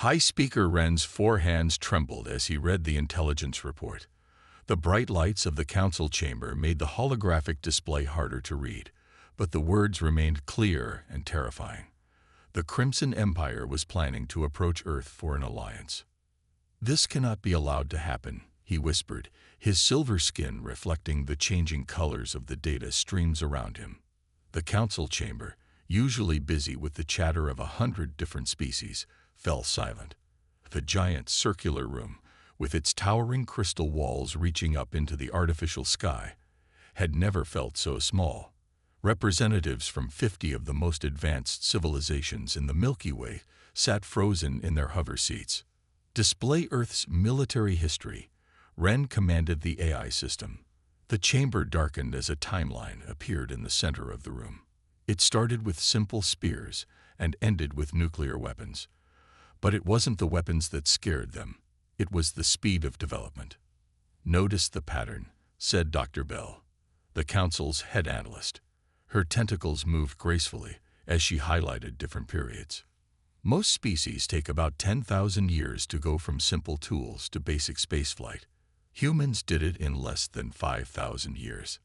High Speaker Wren's four hands trembled as he read the intelligence report. The bright lights of the council chamber made the holographic display harder to read, but the words remained clear and terrifying. The Crimson Empire was planning to approach Earth for an alliance. "This cannot be allowed to happen," he whispered, his silver skin reflecting the changing colors of the data streams around him. The council chamber, usually busy with the chatter of 100 different species, fell silent. The giant circular room, with its towering crystal walls reaching up into the artificial sky, had never felt so small. Representatives from 50 of the most advanced civilizations in the Milky Way sat frozen in their hover seats. "Display Earth's military history," Wren commanded the AI system. The chamber darkened as a timeline appeared in the center of the room. It started with simple spears and ended with nuclear weapons. But it wasn't the weapons that scared them. It was the speed of development. "Notice the pattern," said Dr. Bell, the council's head analyst. Her tentacles moved gracefully as she highlighted different periods. "Most species take about 10,000 years to go from simple tools to basic spaceflight. Humans did it in less than 5,000 years."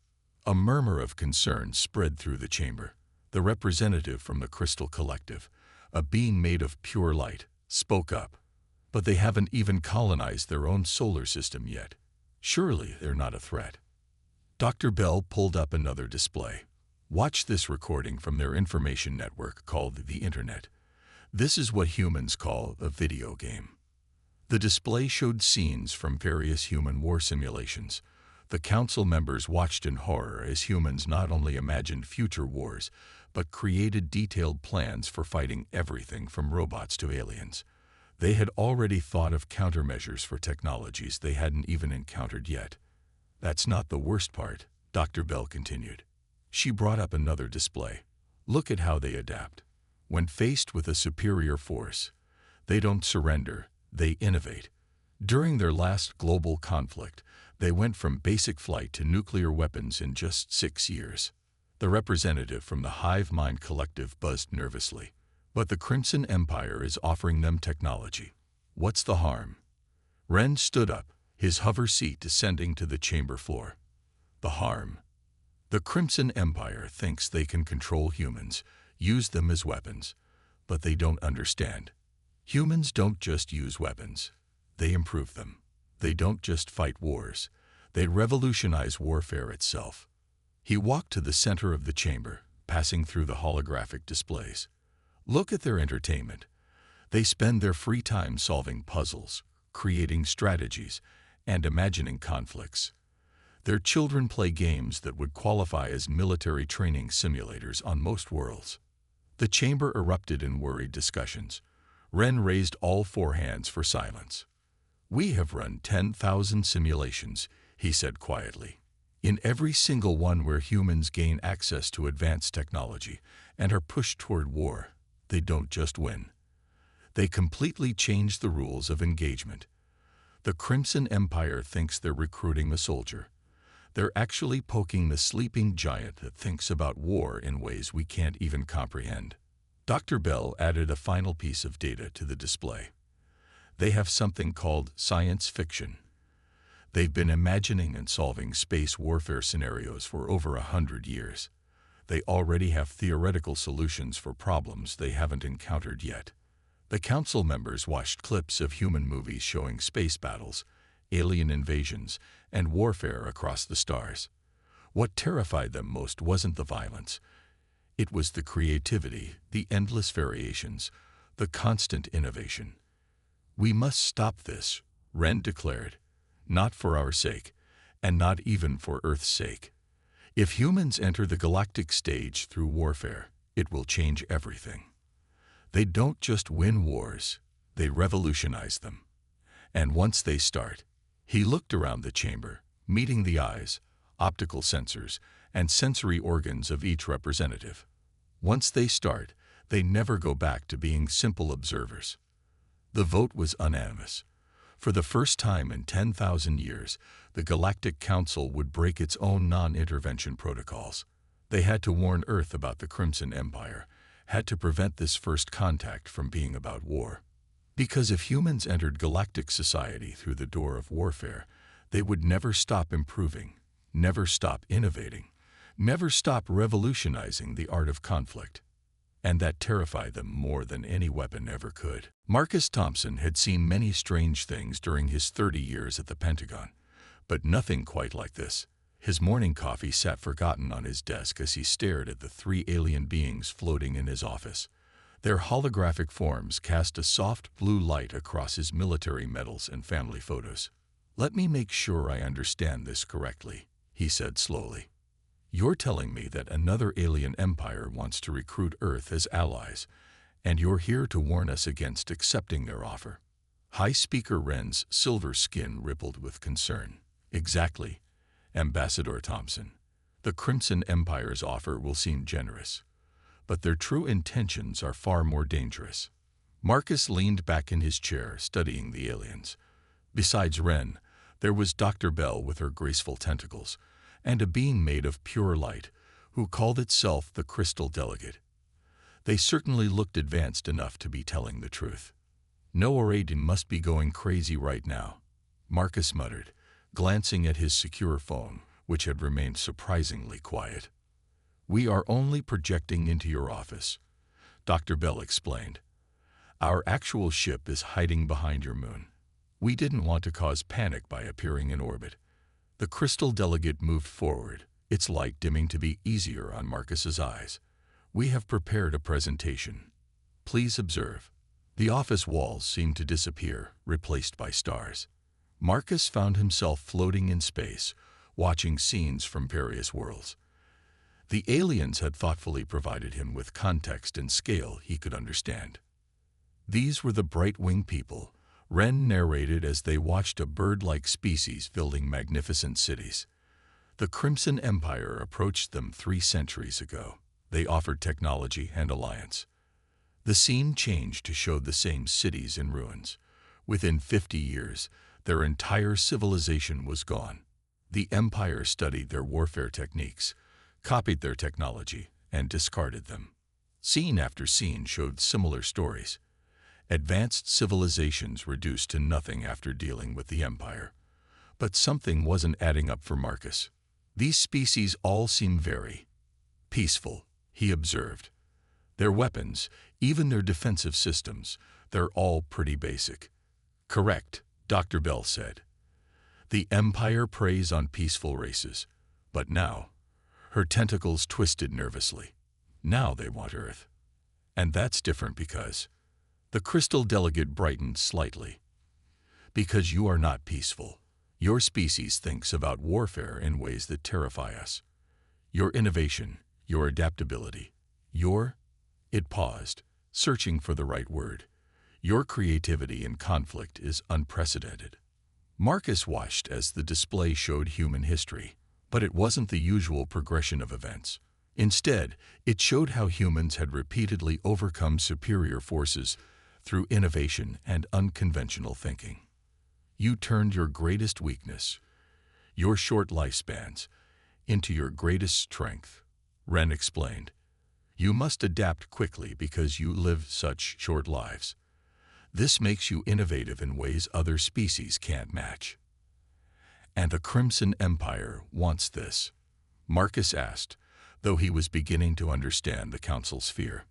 A murmur of concern spread through the chamber. The representative from the Crystal Collective, a being made of pure light, spoke up. "But they haven't even colonized their own solar system yet. Surely they're not a threat." Dr. Bell pulled up another display. "Watch this recording from their information network called the Internet. This is what humans call a video game." The display showed scenes from various human war simulations. The council members watched in horror as humans not only imagined future wars, but created detailed plans for fighting everything from robots to aliens. They had already thought of countermeasures for technologies they hadn't even encountered yet. "That's not the worst part," Dr. Bell continued. She brought up another display. "Look at how they adapt. When faced with a superior force, they don't surrender, they innovate. During their last global conflict, they went from basic flight to nuclear weapons in just 6 years." The representative from the Hive Mind Collective buzzed nervously. "But the Crimson Empire is offering them technology. What's the harm?" Wren stood up, his hover seat descending to the chamber floor. "The harm? The Crimson Empire thinks they can control humans, use them as weapons, but they don't understand. Humans don't just use weapons, they improve them. They don't just fight wars, they revolutionize warfare itself." He walked to the center of the chamber, passing through the holographic displays. "Look at their entertainment. They spend their free time solving puzzles, creating strategies, and imagining conflicts. Their children play games that would qualify as military training simulators on most worlds." The chamber erupted in worried discussions. Wren raised all four hands for silence. "We have run 10,000 simulations," he said quietly. "In every single one where humans gain access to advanced technology and are pushed toward war, they don't just win. They completely change the rules of engagement. The Crimson Empire thinks they're recruiting a soldier. They're actually poking the sleeping giant that thinks about war in ways we can't even comprehend." Dr. Bell added a final piece of data to the display. "They have something called science fiction. They've been imagining and solving space warfare scenarios for over 100 years. They already have theoretical solutions for problems they haven't encountered yet." The council members watched clips of human movies showing space battles, alien invasions, and warfare across the stars. What terrified them most wasn't the violence. It was the creativity, the endless variations, the constant innovation. "We must stop this," Wren declared. "Not for our sake, and not even for Earth's sake. If humans enter the galactic stage through warfare, it will change everything. They don't just win wars, they revolutionize them. And once they start," he looked around the chamber, meeting the eyes, optical sensors, and sensory organs of each representative. "Once they start, they never go back to being simple observers." The vote was unanimous. For the first time in 10,000 years, the Galactic Council would break its own non-intervention protocols. They had to warn Earth about the Crimson Empire, had to prevent this first contact from being about war. Because if humans entered galactic society through the door of warfare, they would never stop improving, never stop innovating, never stop revolutionizing the art of conflict. And that terrified them more than any weapon ever could. Marcus Thompson had seen many strange things during his 30 years at the Pentagon, but nothing quite like this. His morning coffee sat forgotten on his desk as he stared at the 3 alien beings floating in his office. Their holographic forms cast a soft blue light across his military medals and family photos. "Let me make sure I understand this correctly," he said slowly. "You're telling me that another alien empire wants to recruit Earth as allies, and you're here to warn us against accepting their offer." High Speaker Wren's silver skin rippled with concern. "Exactly, Ambassador Thompson. The Crimson Empire's offer will seem generous, but their true intentions are far more dangerous." Marcus leaned back in his chair, studying the aliens. Besides Wren, there was Dr. Bell with her graceful tentacles, and a being made of pure light, who called itself the Crystal Delegate. They certainly looked advanced enough to be telling the truth. "No, Oradim must be going crazy right now," Marcus muttered, glancing at his secure phone, which had remained surprisingly quiet. "We are only projecting into your office," Dr. Bell explained. "Our actual ship is hiding behind your moon. We didn't want to cause panic by appearing in orbit." The Crystal Delegate moved forward, its light dimming to be easier on Marcus's eyes. "We have prepared a presentation. Please observe." The office walls seemed to disappear, replaced by stars. Marcus found himself floating in space, watching scenes from various worlds. The aliens had thoughtfully provided him with context and scale he could understand. These were the bright-winged people, Wren narrated as they watched a bird-like species building magnificent cities. The Crimson Empire approached them 3 centuries ago. They offered technology and alliance. The scene changed to show the same cities in ruins. Within 50 years, their entire civilization was gone. The Empire studied their warfare techniques, copied their technology, and discarded them. Scene after scene showed similar stories. Advanced civilizations reduced to nothing after dealing with the Empire. But something wasn't adding up for Marcus. "These species all seem very peaceful," he observed. "Their weapons, even their defensive systems, they're all pretty basic." "Correct," Dr. Bell said. "The Empire preys on peaceful races. But now," her tentacles twisted nervously, "now they want Earth. And that's different because—" The Crystal Delegate brightened slightly. "Because you are not peaceful. Your species thinks about warfare in ways that terrify us. Your innovation, your adaptability, your—" It paused, searching for the right word. "Your creativity in conflict is unprecedented." Marcus watched as the display showed human history, but it wasn't the usual progression of events. Instead, it showed how humans had repeatedly overcome superior forces through innovation and unconventional thinking. "You turned your greatest weakness, your short lifespans, into your greatest strength," Wren explained. "You must adapt quickly because you live such short lives. This makes you innovative in ways other species can't match." "And the Crimson Empire wants this?" Marcus asked, though he was beginning to understand the Council's fear.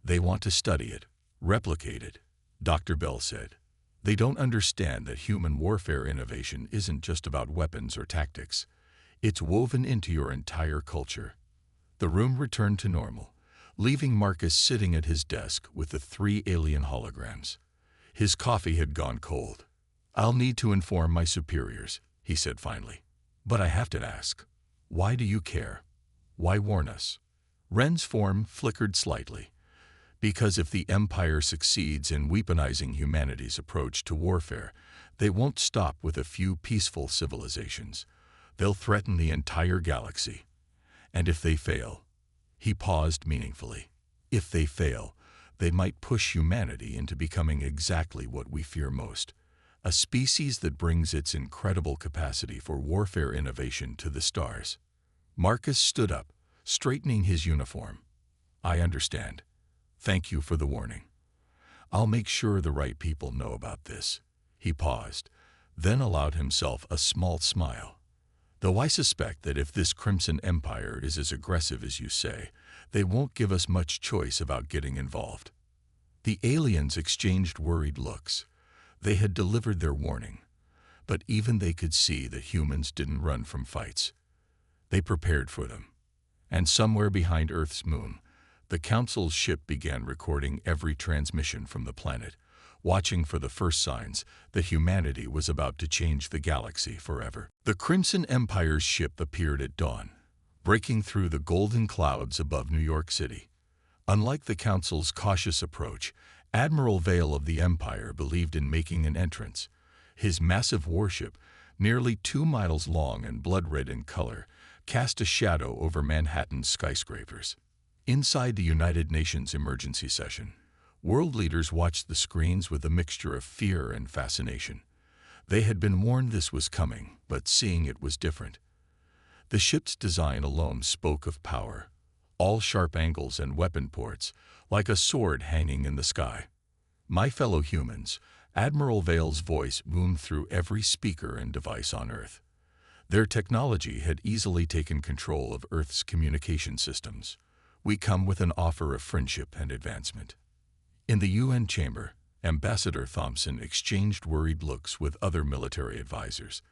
"They want to study it, replicate it," Dr. Bell said. "They don't understand that human warfare innovation isn't just about weapons or tactics. It's woven into your entire culture." The room returned to normal, leaving Marcus sitting at his desk with the 3 alien holograms. His coffee had gone cold. "I'll need to inform my superiors," he said finally. "But I have to ask, why do you care? Why warn us?" Wren's form flickered slightly. "Because if the Empire succeeds in weaponizing humanity's approach to warfare, they won't stop with a few peaceful civilizations. They'll threaten the entire galaxy. And if they fail—" He paused meaningfully. "If they fail, they might push humanity into becoming exactly what we fear most, a species that brings its incredible capacity for warfare innovation to the stars." Marcus stood up, straightening his uniform. "I understand. Thank you for the warning. I'll make sure the right people know about this. He paused, then allowed himself a small smile. Though I suspect that if this Crimson Empire is as aggressive as you say, they won't give us much choice about getting involved. The aliens exchanged worried looks. They had delivered their warning, but even they could see that humans didn't run from fights. They prepared for them. And somewhere behind Earth's moon, the Council's ship began recording every transmission from the planet, watching for the first signs that humanity was about to change the galaxy forever. The Crimson Empire's ship appeared at dawn, breaking through the golden clouds above New York City. Unlike the Council's cautious approach, Admiral Vale of the Empire believed in making an entrance. His massive warship, nearly 2 miles long and blood-red in color, cast a shadow over Manhattan's skyscrapers. Inside the United Nations emergency session, world leaders watched the screens with a mixture of fear and fascination. They had been warned this was coming, but seeing it was different. The ship's design alone spoke of power, all sharp angles and weapon ports, like a sword hanging in the sky. My fellow humans, Admiral Vale's voice boomed through every speaker and device on Earth. Their technology had easily taken control of Earth's communication systems. We come with an offer of friendship and advancement. In the UN chamber, Ambassador Thompson exchanged worried looks with other military advisors.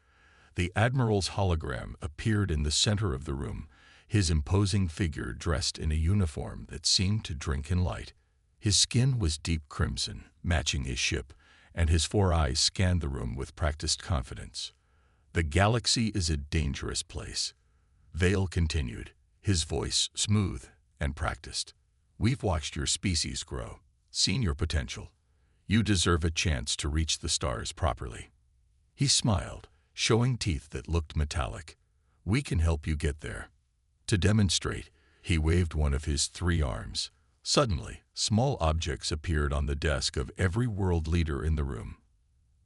The Admiral's hologram appeared in the center of the room, his imposing figure dressed in a uniform that seemed to drink in light. His skin was deep crimson, matching his ship, and his 4 eyes scanned the room with practiced confidence. The galaxy is a dangerous place. Vale continued, his voice smooth and practiced. We've watched your species grow, seen your potential. You deserve a chance to reach the stars properly. He smiled, showing teeth that looked metallic. We can help you get there. To demonstrate, he waved one of his 3 arms. Suddenly, small objects appeared on the desk of every world leader in the room.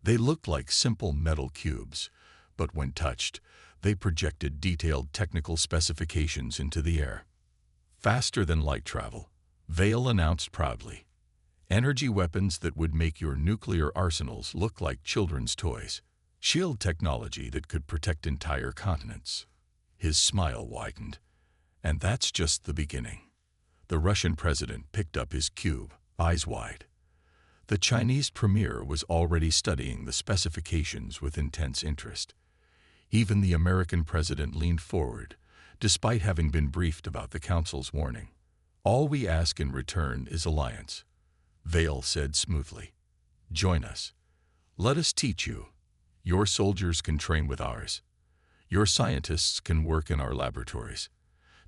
They looked like simple metal cubes, but when touched, they projected detailed technical specifications into the air. Faster than light travel, Vale announced proudly. Energy weapons that would make your nuclear arsenals look like children's toys. Shield technology that could protect entire continents. His smile widened. And that's just the beginning. The Russian president picked up his cube, eyes wide. The Chinese premier was already studying the specifications with intense interest. Even the American president leaned forward, despite having been briefed about the Council's warning. All we ask in return is alliance, Vale said smoothly. Join us. Let us teach you. Your soldiers can train with ours. Your scientists can work in our laboratories.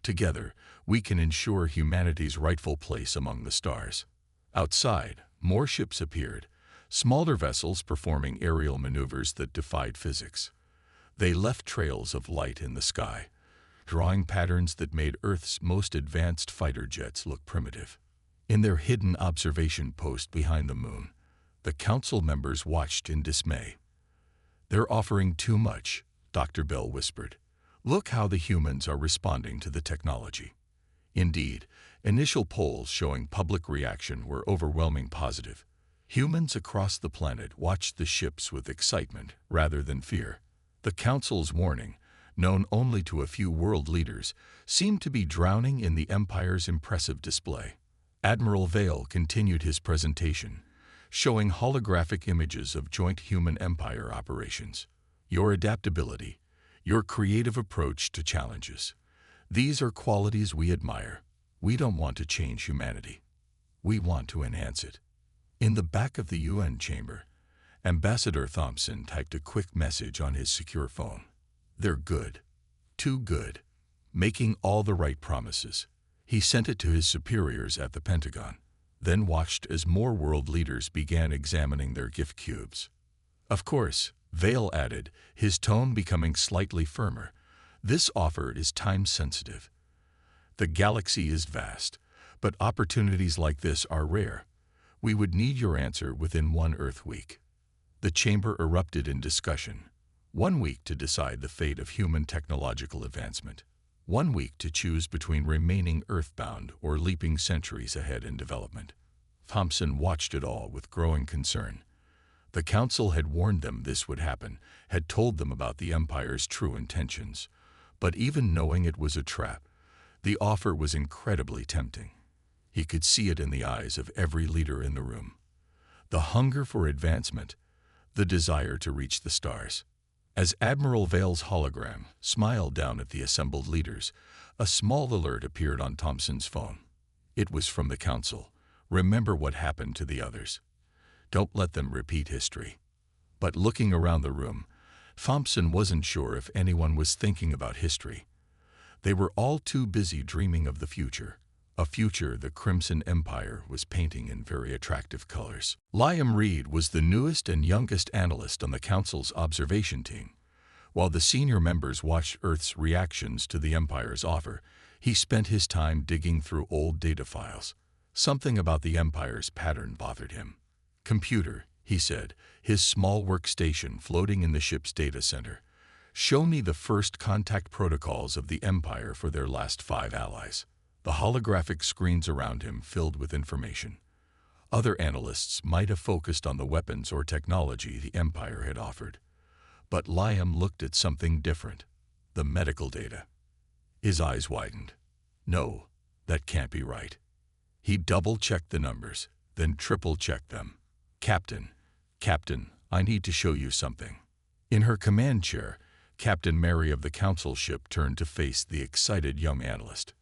Together, we can ensure humanity's rightful place among the stars. Outside, more ships appeared, smaller vessels performing aerial maneuvers that defied physics. They left trails of light in the sky, drawing patterns that made Earth's most advanced fighter jets look primitive. In their hidden observation post behind the moon, the Council members watched in dismay. They're offering too much, Dr. Bell whispered. Look how the humans are responding to the technology. Indeed, initial polls showing public reaction were overwhelmingly positive. Humans across the planet watched the ships with excitement rather than fear. The Council's warning, known only to a few world leaders, seemed to be drowning in the Empire's impressive display. Admiral Vale continued his presentation, showing holographic images of joint human-empire operations. Your adaptability, your creative approach to challenges. These are qualities we admire. We don't want to change humanity. We want to enhance it. In the back of the UN chamber, Ambassador Thompson typed a quick message on his secure phone. They're good. Too good. Making all the right promises. He sent it to his superiors at the Pentagon, then watched as more world leaders began examining their gift cubes. Of course, Vale added, his tone becoming slightly firmer, this offer is time-sensitive. The galaxy is vast, but opportunities like this are rare. We would need your answer within 1 Earth week. The chamber erupted in discussion. 1 week to decide the fate of human technological advancement. 1 week to choose between remaining earthbound or leaping centuries ahead in development. Thompson watched it all with growing concern. The Council had warned them this would happen, had told them about the Empire's true intentions. But even knowing it was a trap, the offer was incredibly tempting. He could see it in the eyes of every leader in the room. The hunger for advancement, the desire to reach the stars. As Admiral Vale's hologram smiled down at the assembled leaders, a small alert appeared on Thompson's phone. It was from the Council. Remember what happened to the others. Don't let them repeat history. But looking around the room, Thompson wasn't sure if anyone was thinking about history. They were all too busy dreaming of the future, a future the Crimson Empire was painting in very attractive colors. Liam Reed was the newest and youngest analyst on the Council's observation team. While the senior members watched Earth's reactions to the Empire's offer, he spent his time digging through old data files. Something about the Empire's pattern bothered him. "Computer," he said, his small workstation floating in the ship's data center, "show me the first contact protocols of the Empire for their last 5 allies." The holographic screens around him filled with information. Other analysts might have focused on the weapons or technology the Empire had offered. But Liam looked at something different, the medical data. His eyes widened. No, that can't be right. He double-checked the numbers, then triple-checked them. Captain, I need to show you something." In her command chair, Captain Mary of the Council ship turned to face the excited young analyst.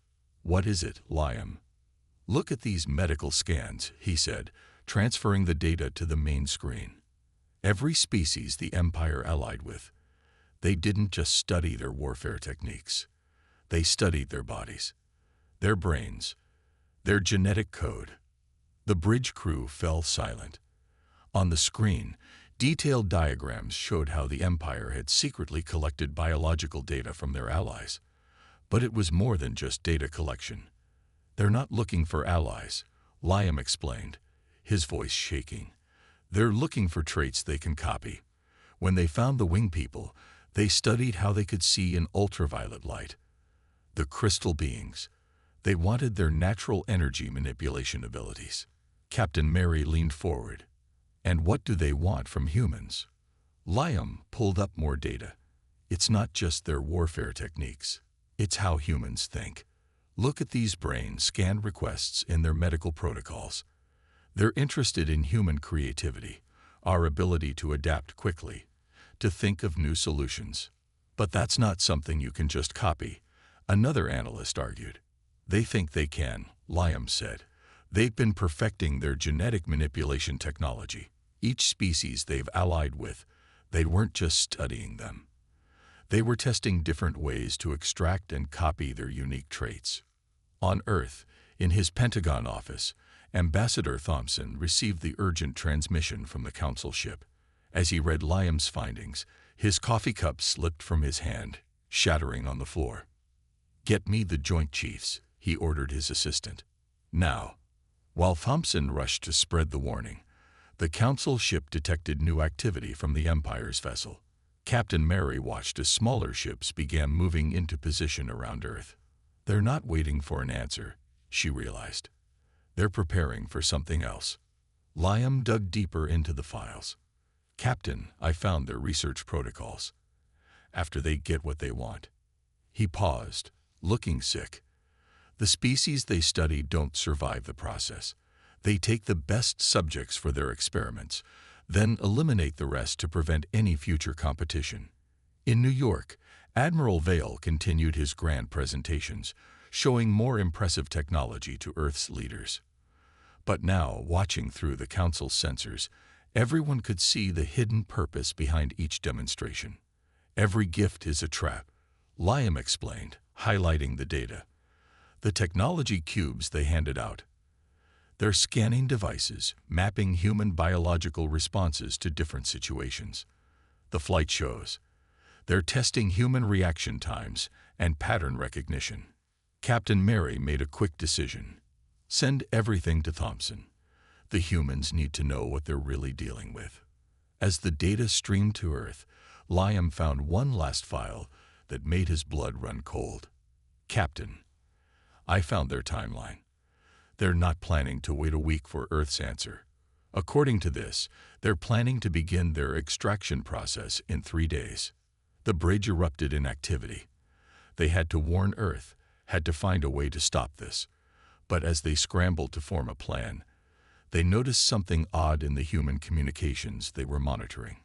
"What is it, Liam?" "Look at these medical scans," he said, transferring the data to the main screen. Every species the Empire allied with. They didn't just study their warfare techniques. They studied their bodies, their brains, their genetic code. The bridge crew fell silent. On the screen, detailed diagrams showed how the Empire had secretly collected biological data from their allies. But it was more than just data collection. "They're not looking for allies," Liam explained, his voice shaking. "They're looking for traits they can copy. When they found the wing people, they studied how they could see in ultraviolet light. The crystal beings. They wanted their natural energy manipulation abilities." Captain Mary leaned forward. "And what do they want from humans?" Liam pulled up more data. "It's not just their warfare techniques. It's how humans think. Look at these brain scan requests in their medical protocols. They're interested in human creativity, our ability to adapt quickly, to think of new solutions. But that's not something you can just copy," another analyst argued. "They think they can," Liam said. "They've been perfecting their genetic manipulation technology. Each species they've allied with, they weren't just studying them. They were testing different ways to extract and copy their unique traits." On Earth, in his Pentagon office, Ambassador Thompson received the urgent transmission from the Council ship. As he read Liam's findings, his coffee cup slipped from his hand, shattering on the floor. "Get me the Joint Chiefs," he ordered his assistant. "Now." While Thompson rushed to spread the warning, the Council ship detected new activity from the Empire's vessel. Captain Mary watched as smaller ships began moving into position around Earth. "They're not waiting for an answer," she realized. "They're preparing for something else." Liam dug deeper into the files. "Captain, I found their research protocols. After they get what they want." He paused, looking sick. "The species they study don't survive the process. They take the best subjects for their experiments, then eliminate the rest to prevent any future competition." In New York, Admiral Vale continued his grand presentations, showing more impressive technology to Earth's leaders. But now, watching through the Council's sensors, everyone could see the hidden purpose behind each demonstration. "Every gift is a trap," Liam explained, highlighting the data. "The technology cubes they handed out. They're scanning devices, mapping human biological responses to different situations. The flight shows. They're testing human reaction times and pattern recognition." Captain Mary made a quick decision. "Send everything to Thompson. The humans need to know what they're really dealing with." As the data streamed to Earth, Liam found one last file that made his blood run cold. "Captain, I found their timeline. They're not planning to wait a week for Earth's answer. According to this, they're planning to begin their extraction process in 3 days. The bridge erupted in activity. They had to warn Earth, had to find a way to stop this. But as they scrambled to form a plan, they noticed something odd in the human communications they were monitoring.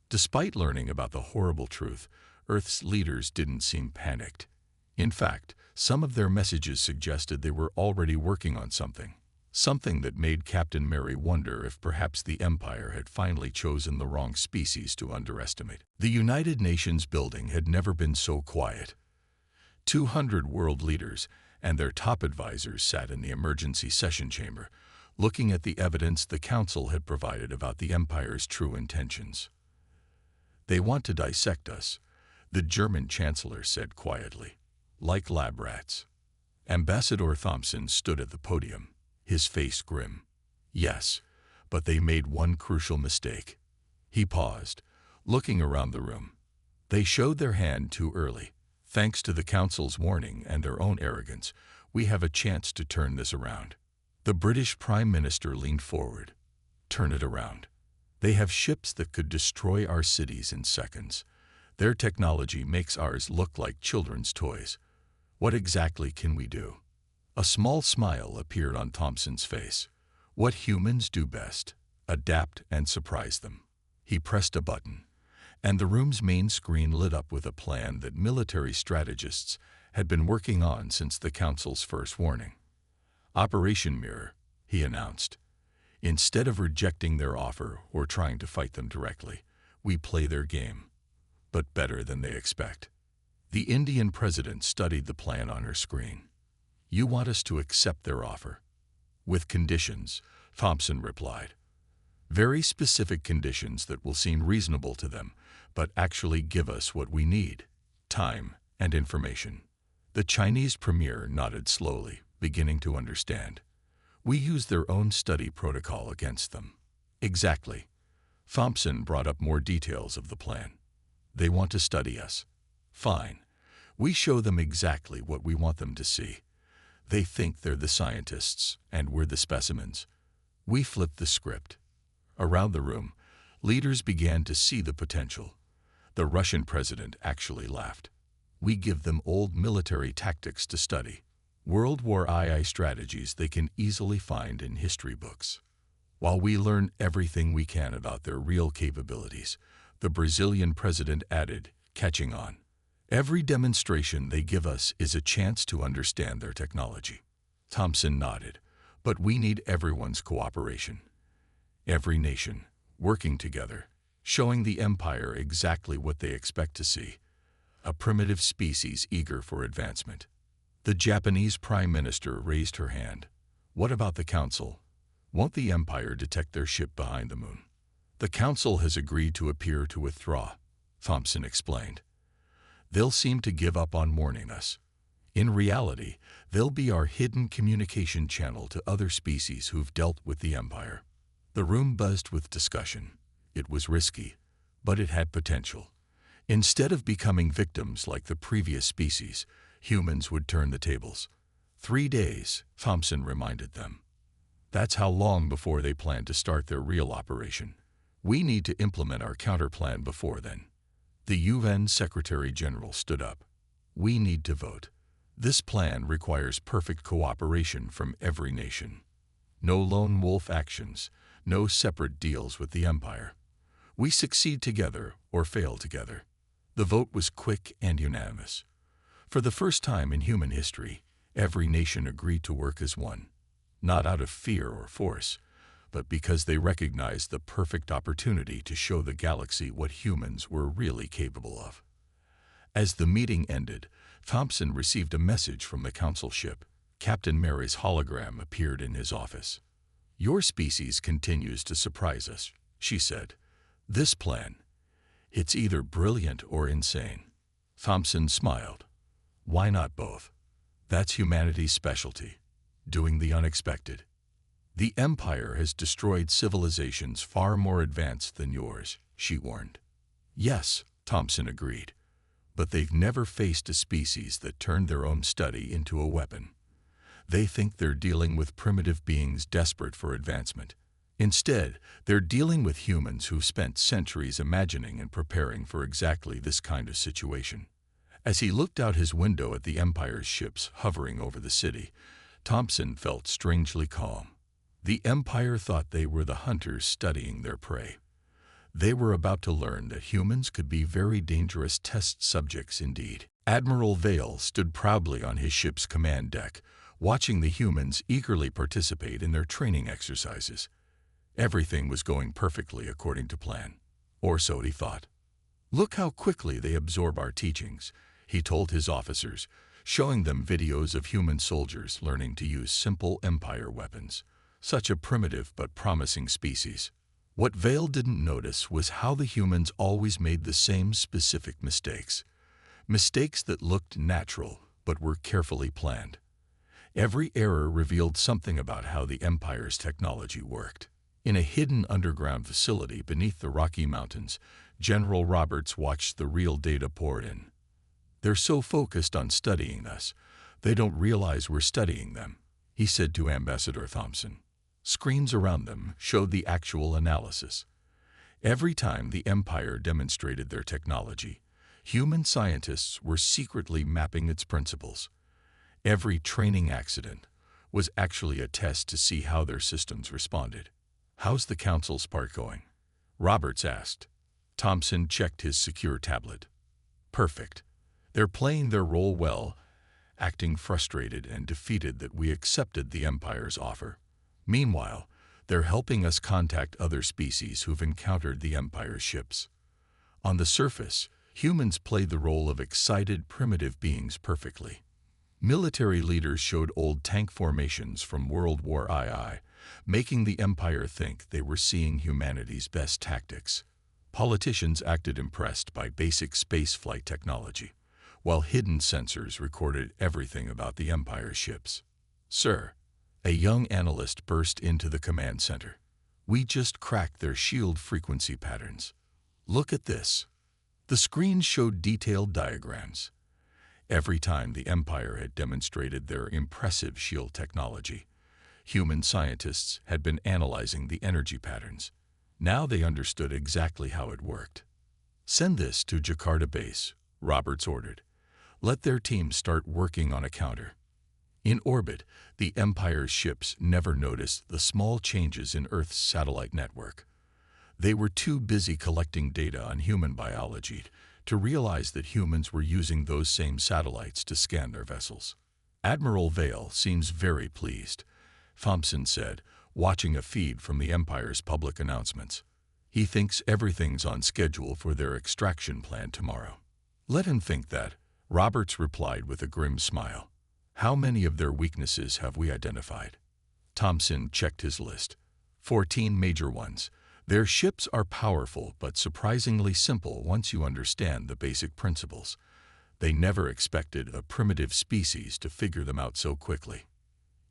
Despite learning about the horrible truth, Earth's leaders didn't seem panicked. In fact, some of their messages suggested they were already working on something that made Captain Mary wonder if perhaps the Empire had finally chosen the wrong species to underestimate. The United Nations building had never been so quiet. 200 world leaders and their top advisors sat in the emergency session chamber, looking at the evidence the Council had provided about the Empire's true intentions. "They want to dissect us," the German Chancellor said quietly, "like lab rats." Ambassador Thompson stood at the podium, his face grim. "Yes, but they made one crucial mistake." He paused, looking around the room. "They showed their hand too early. Thanks to the Council's warning and their own arrogance, we have a chance to turn this around." The British Prime Minister leaned forward. "Turn it around. They have ships that could destroy our cities in seconds. Their technology makes ours look like children's toys. What exactly can we do?" A small smile appeared on Thompson's face. "What humans do best: adapt and surprise them." He pressed a button, and the room's main screen lit up with a plan that military strategists had been working on since the Council's first warning. "Operation Mirror," he announced. "Instead of rejecting their offer or trying to fight them directly, we play their game, but better than they expect." The Indian president studied the plan on her screen. "You want us to accept their offer?" "With conditions," Thompson replied. "Very specific conditions that will seem reasonable to them, but actually give us what we need: time and information." The Chinese premier nodded slowly, beginning to understand. "We use their own study protocol against them." "Exactly." Thompson brought up more details of the plan. "They want to study us. Fine. We show them exactly what we want them to see. They think they're the scientists, and we're the specimens. We flip the script." Around the room, leaders began to see the potential. The Russian president actually laughed. "We give them old military tactics to study. World War II strategies they can easily find in history books. While we learn everything we can about their real capabilities," the Brazilian president added, catching on. "Every demonstration they give us is a chance to understand their technology." Thompson nodded. "But we need everyone's cooperation. Every nation, working together, showing the Empire exactly what they expect to see: a primitive species eager for advancement." The Japanese Prime Minister raised her hand. "What about the Council? Won't the Empire detect their ship behind the moon?" "The Council has agreed to appear to withdraw," Thompson explained. "They'll seem to give up on warning us. In reality, they'll be our hidden communication channel to other species who've dealt with the Empire." The room buzzed with discussion. It was risky, but it had potential. Instead of becoming victims like the previous species, humans would turn the tables. 3 days, Thompson reminded them. "That's how long before they plan to start their real operation. We need to implement our counterplan before then." The UN Secretary General stood up. "We need to vote. This plan requires perfect cooperation from every nation. No lone wolf actions, no separate deals with the Empire. We succeed together or fail together." The vote was quick and unanimous. For the first time in human history, every nation agreed to work as one, not out of fear or force, but because they recognized the perfect opportunity to show the galaxy what humans were really capable of. As the meeting ended, Thompson received a message from the Council ship. Captain Mary's hologram appeared in his office. "Your species continues to surprise us," she said. "This plan, it's either brilliant or insane." Thompson smiled. "Why not both? That's humanity's specialty, doing the unexpected. The Empire has destroyed civilizations far more advanced than yours," she warned. "Yes," Thompson agreed, "but they've never faced a species that turned their own study into a weapon. They think they're dealing with primitive beings desperate for advancement. Instead, they're dealing with humans who've spent centuries imagining and preparing for exactly this kind of situation. As he looked out his window at the Empire's ships hovering over the city, Thompson felt strangely calm. The Empire thought they were the hunters studying their prey. They were about to learn that humans could be very dangerous test subjects indeed. Admiral Vale stood proudly on his ship's command deck, watching the humans eagerly participate in their training exercises. Everything was going perfectly according to plan, or so he thought. "Look how quickly they absorb our teachings," he told his officers, showing them videos of human soldiers learning to use simple Empire weapons. Such a primitive but promising species. What Vale didn't notice was how the humans always made the same specific mistakes. Mistakes that looked natural but were carefully planned. Every error revealed something about how the Empire's technology worked. In a hidden underground facility beneath the Rocky Mountains, General Roberts watched the real data pour in. "They're so focused on studying us, they don't realize we're studying them," he said to Ambassador Thompson. Screens around them showed the actual analysis. Every time the Empire demonstrated their technology, human scientists were secretly mapping its principles. Every training accident was actually a test to see how their systems responded. "How's the Council's part going?" Roberts asked. Thompson checked his secure tablet. "Perfect. They're playing their role well, acting frustrated and defeated that we accepted the Empire's offer. Meanwhile, they're helping us contact other species who've encountered the Empire's ships. On the surface, humans played the role of excited, primitive beings perfectly. Military leaders showed old tank formations from World War II, making the Empire think they were seeing humanity's best tactics. Politicians acted impressed by basic spaceflight technology, while hidden sensors recorded everything about the Empire's ships. "Sir," a young analyst burst into the command center, "we just cracked their shield frequency patterns. Look at this." The screen showed detailed diagrams. Every time the Empire had demonstrated their impressive shield technology, human scientists had been analyzing the energy patterns. Now they understood exactly how it worked. "Send this to Jakarta base," Roberts ordered. "Let their team start working on a counter." In orbit, the Empire's ships never noticed the small changes in Earth's satellite network. They were too busy collecting data on human biology to realize that humans were using those same satellites to scan their vessels. "Admiral Vale seems very pleased," Thompson said, watching a feed from the Empire's public announcements. "He thinks everything's on schedule for their extraction plan tomorrow." "Let him think that," Roberts replied with a grim smile. "How many of their weaknesses have we identified?" Thompson checked his list. 14 major ones. Their ships are powerful but surprisingly simple once you understand the basic principles. They never expected a primitive species to figure them out so quickly.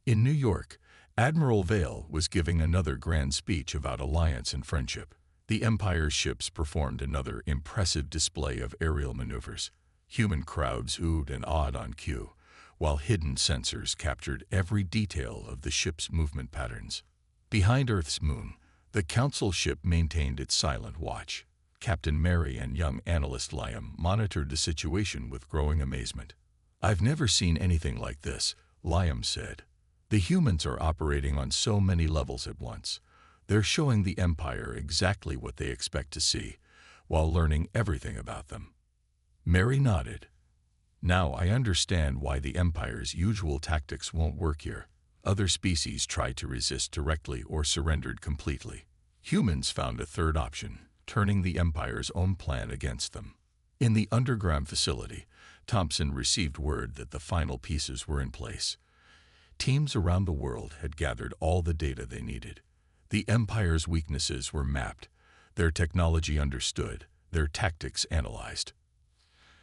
In New York, Admiral Vale was giving another grand speech about alliance and friendship. The Empire's ships performed another impressive display of aerial maneuvers. Human crowds oohed and awed on cue, while hidden sensors captured every detail of the ship's movement patterns. Behind Earth's moon, the Council ship maintained its silent watch. Captain Mary and young analyst Liam monitored the situation with growing amazement. "I've never seen anything like this," Liam said. "The humans are operating on so many levels at once. They're showing the Empire exactly what they expect to see, while learning everything about them." Mary nodded. "Now I understand why the Empire's usual tactics won't work here. Other species tried to resist directly or surrendered completely. Humans found a third option, turning the Empire's own plan against them." In the underground facility, Thompson received word that the final pieces were in place. Teams around the world had gathered all the data they needed. The Empire's weaknesses were mapped, their technology understood, their tactics analyzed.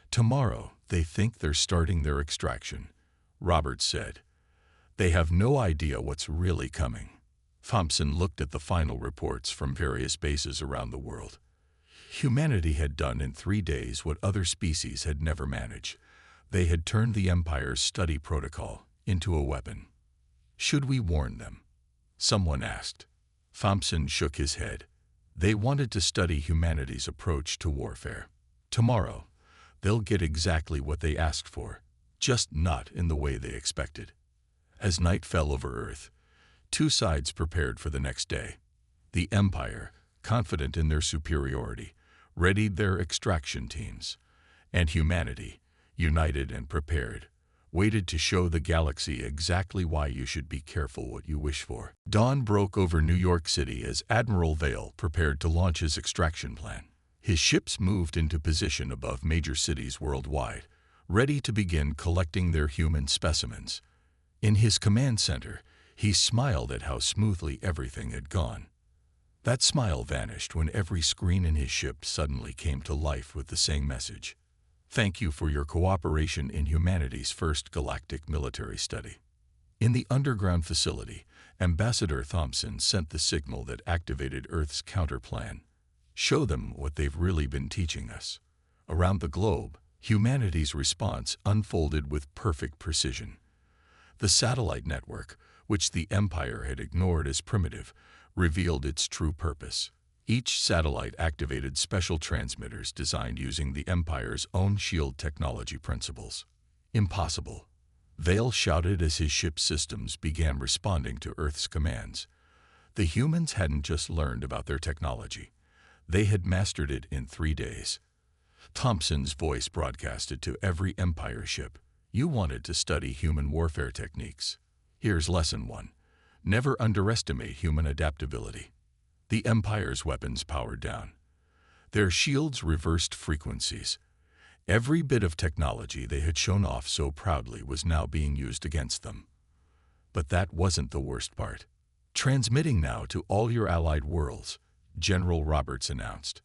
"Tomorrow, they think they're starting their extraction," Roberts said. "They have no idea what's really coming." Thompson looked at the final reports from various bases around the world. Humanity had done in 3 days what other species had never managed. They had turned the Empire's study protocol into a weapon. Should we warn them? Someone asked. Thompson shook his head. They wanted to study humanity's approach to warfare. Tomorrow, they'll get exactly what they asked for, just not in the way they expected. As night fell over Earth, two sides prepared for the next day. The Empire, confident in their superiority, readied their extraction teams, and humanity, united and prepared, waited to show the galaxy exactly why you should be careful what you wish for. Dawn broke over New York City as Admiral Vale prepared to launch his extraction plan. His ships moved into position above major cities worldwide, ready to begin collecting their human specimens. In his command center, he smiled at how smoothly everything had gone. That smile vanished when every screen in his ship suddenly came to life with the same message. Thank you for your cooperation in humanity's first galactic military study. In the underground facility, Ambassador Thompson sent the signal that activated Earth's counterplan. Show them what they've really been teaching us. Around the globe, humanity's response unfolded with perfect precision. The satellite network, which the Empire had ignored as primitive, revealed its true purpose. Each satellite activated special transmitters designed using the Empire's own shield technology principles. Impossible, Vale shouted as his ship's systems began responding to Earth's commands. The humans hadn't just learned about their technology. They had mastered it in 3 days. Thompson's voice broadcasted to every Empire ship. You wanted to study human warfare techniques. Here's lesson 1. Never underestimate human adaptability. The Empire's weapons powered down. Their shields reversed frequencies. Every bit of technology they had shown off so proudly was now being used against them. But that wasn't the worst part. Transmitting now to all your allied worlds, General Roberts announced.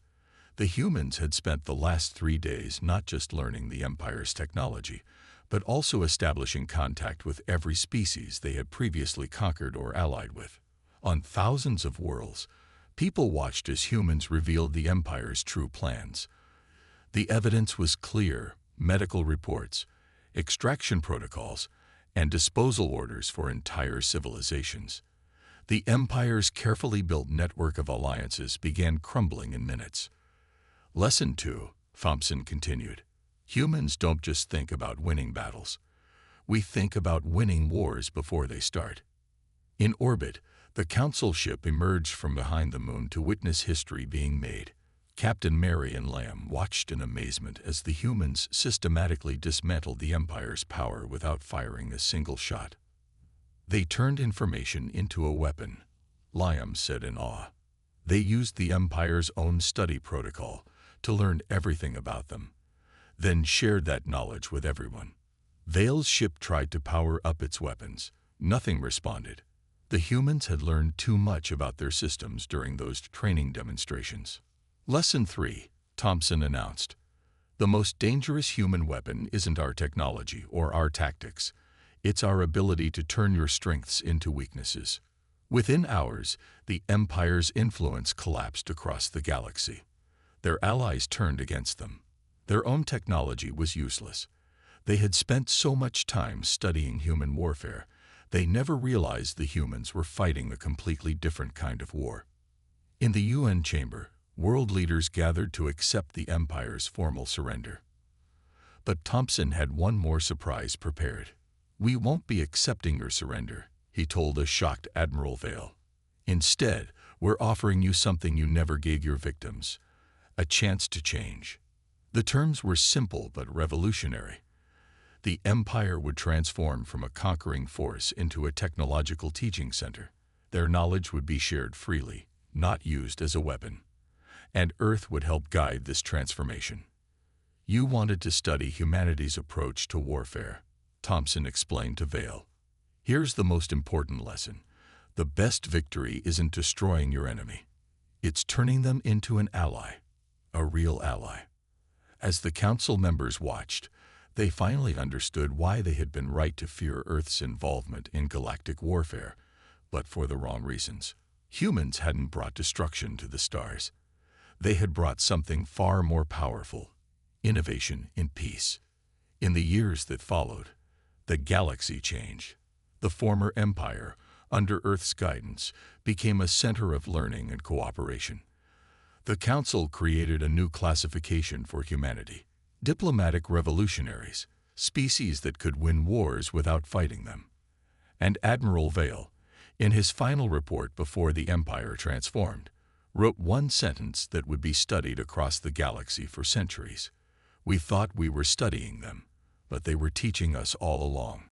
The humans had spent the last 3 days not just learning the Empire's technology, but also establishing contact with every species they had previously conquered or allied with. On thousands of worlds, people watched as humans revealed the Empire's true plans. The evidence was clear: medical reports, extraction protocols, and disposal orders for entire civilizations. The Empire's carefully built network of alliances began crumbling in minutes. Lesson 2, Thompson continued. Humans don't just think about winning battles. We think about winning wars before they start. In orbit, the Council ship emerged from behind the moon to witness history being made. Captain Mary and Lamb watched in amazement as the humans systematically dismantled the Empire's power without firing a single shot. They turned information into a weapon, Lamb said in awe. They used the Empire's own study protocol to learn everything about them, then shared that knowledge with everyone. Vale's ship tried to power up its weapons. Nothing responded. The humans had learned too much about their systems during those training demonstrations. Lesson 3, Thompson announced. The most dangerous human weapon isn't our technology or our tactics. It's our ability to turn your strengths into weaknesses. Within hours, the Empire's influence collapsed across the galaxy. Their allies turned against them. Their own technology was useless. They had spent so much time studying human warfare, they never realized the humans were fighting a completely different kind of war. In the UN chamber, world leaders gathered to accept the Empire's formal surrender. But Thompson had one more surprise prepared. We won't be accepting your surrender, he told a shocked Admiral Vale. Instead, we're offering you something you never gave your victims: a chance to change. The terms were simple but revolutionary. The Empire would transform from a conquering force into a technological teaching center. Their knowledge would be shared freely, not used as a weapon. And Earth would help guide this transformation. You wanted to study humanity's approach to warfare, Thompson explained to Vale. Here's the most important lesson. The best victory isn't destroying your enemy. It's turning them into an ally, a real ally. As the Council members watched, they finally understood why they had been right to fear Earth's involvement in galactic warfare, but for the wrong reasons. Humans hadn't brought destruction to the stars. They had brought something far more powerful: innovation in peace. In the years that followed, the galaxy changed. The former empire, under Earth's guidance, became a center of learning and cooperation. The Council created a new classification for humanity: diplomatic revolutionaries, species that could win wars without fighting them. And Admiral Vale, in his final report before the Empire transformed, wrote one sentence that would be studied across the galaxy for centuries. "We thought we were studying them, but they were teaching us all along."